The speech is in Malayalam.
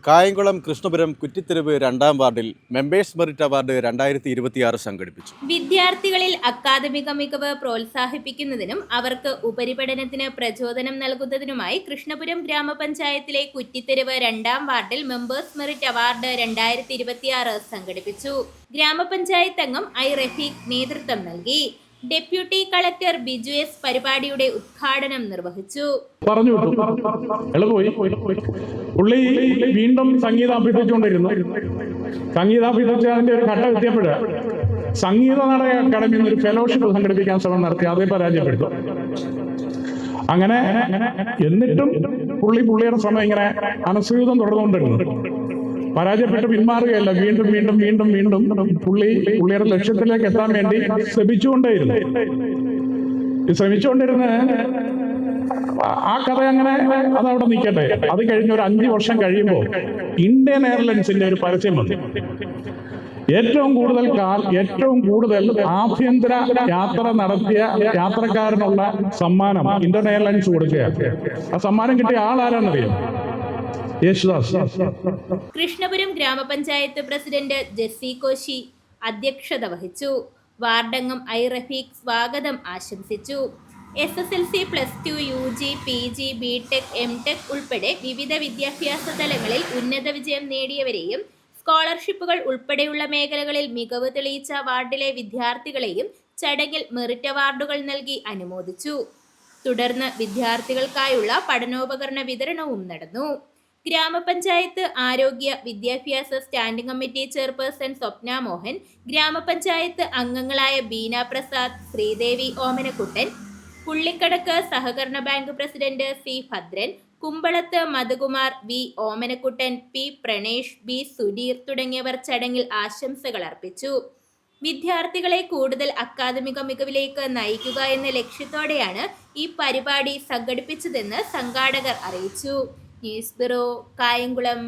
കായംകുളം കൃഷ്ണപുരം കുറ്റിത്തെരുവ് 2-ാം വാർഡിൽ മെമ്പേഴ്സ് മെറിറ്റ് അവാർഡ് 2026 സംഘടിപ്പിച്ചു. വിദ്യാർത്ഥികളിൽ അക്കാദമിക മികവ് പ്രോത്സാഹിപ്പിക്കുന്നതിനും അവർക്ക് ഉപരിപഠനത്തിന് പ്രചോദനം നൽകുന്നതിനുമായി കൃഷ്ണപുരം ഗ്രാമപഞ്ചായത്തിലെ കുറ്റിത്തെരുവ് 2-ാം വാർഡിൽ മെമ്പേഴ്സ് മെറിറ്റ് അവാർഡ് 2026 സംഘടിപ്പിച്ചു. ഗ്രാമപഞ്ചായത്ത് അംഗം ഐ റഫീഖ് നേതൃത്വം നൽകി. ഡെപ്യൂട്ടി കളക്ടർ ബിജു എസ് പരിപാടിയുടെ ഉദ്ഘാടനം നിർവഹിച്ചു. പറഞ്ഞു പുള്ളി വീണ്ടും സംഗീതം അഭ്യസിച്ചുകൊണ്ടിരുന്നു. സംഗീതം അഭ്യസിച്ചതിന്റെ ഒരു ഘട്ടം എത്തിയപ്പോൾ സംഗീത നാടക അക്കാദമിയിൽ നിന്ന് ഒരു ഫെലോഷിപ്പ് സംഘടിപ്പിക്കാൻ ശ്രമം നടത്തി, അതേ പരാജയപ്പെട്ടു. അങ്ങനെ എന്നിട്ടും പുള്ളിയുടെ ശ്രമം ഇങ്ങനെ അനസ്യൂതം തുടർന്നുകൊണ്ടിരുന്നു. പരാജയപ്പെട്ട് പിന്മാറുകയല്ല, വീണ്ടും വീണ്ടും വീണ്ടും വീണ്ടും പുള്ളിയുടെ ലക്ഷ്യത്തിലേക്ക് എത്താൻ വേണ്ടി ശ്രമിച്ചുകൊണ്ടിരുന്ന് ആ കഥ അങ്ങനെ അതവിടെ നിൽക്കട്ടെ. അത് കഴിഞ്ഞ് ഒരു 5 വർഷം കഴിയുമ്പോൾ ഇന്ത്യൻ എയർലൈൻസിന്റെ ഒരു പരസ്യം വന്നു. ഏറ്റവും കൂടുതൽ ആഭ്യന്തര യാത്ര നടത്തിയ യാത്രക്കാരനുള്ള സമ്മാനം ഇന്ത്യൻ എയർലൈൻസ് കൊടുക്കുകയാണ്. ആ സമ്മാനം കിട്ടിയ ആളാരാന്നറിയാം? കൃഷ്ണപുരം ഗ്രാമപഞ്ചായത്ത് പ്രസിഡന്റ് ജെസ്സി കോശി അധ്യക്ഷത വഹിച്ചു. വാർഡംഗം ഐ റഫീഖ് സ്വാഗതം ആശംസിച്ചു. SSLC, +2, UG, PG, BTech, MTech ഉൾപ്പെടെ വിവിധ വിദ്യാഭ്യാസ തലങ്ങളിൽ ഉന്നത വിജയം നേടിയവരെയും സ്കോളർഷിപ്പുകൾ ഉൾപ്പെടെയുള്ള മേഖലകളിൽ മികവ് തെളിയിച്ച വാർഡിലെ വിദ്യാർത്ഥികളെയും ചടങ്ങിൽ മെറിറ്റ് അവാർഡുകൾ നൽകി അനുമോദിച്ചു. തുടർന്ന് വിദ്യാർത്ഥികൾക്കായുള്ള പഠനോപകരണ വിതരണവും നടന്നു. ഗ്രാമപഞ്ചായത്ത് ആരോഗ്യ വിദ്യാഭ്യാസ standing committee chairperson Swapna Mohan, ഗ്രാമപഞ്ചായത്ത് അംഗങ്ങളായ ബീന പ്രസാദ്, ശ്രീദേവി ഓമനക്കുട്ടൻ, പുള്ളിക്കടക്ക് സഹകരണ bank president C Bhadran, Kumbalath Madhukumar, V Omanakuttan, P Pranesh, B Sudheer തുടങ്ങിയവർ ചടങ്ങിൽ ആശംസകൾ അർപ്പിച്ചു. വിദ്യാർത്ഥികളെ കൂടുതൽ അക്കാദമിക മികവിലേക്ക് നയിക്കുക എന്ന ലക്ഷ്യത്തോടെയാണ് ഈ പരിപാടി സംഘടിപ്പിച്ചതെന്ന് സംഘാടകർ അറിയിച്ചു. News bureau, Kayamkulam.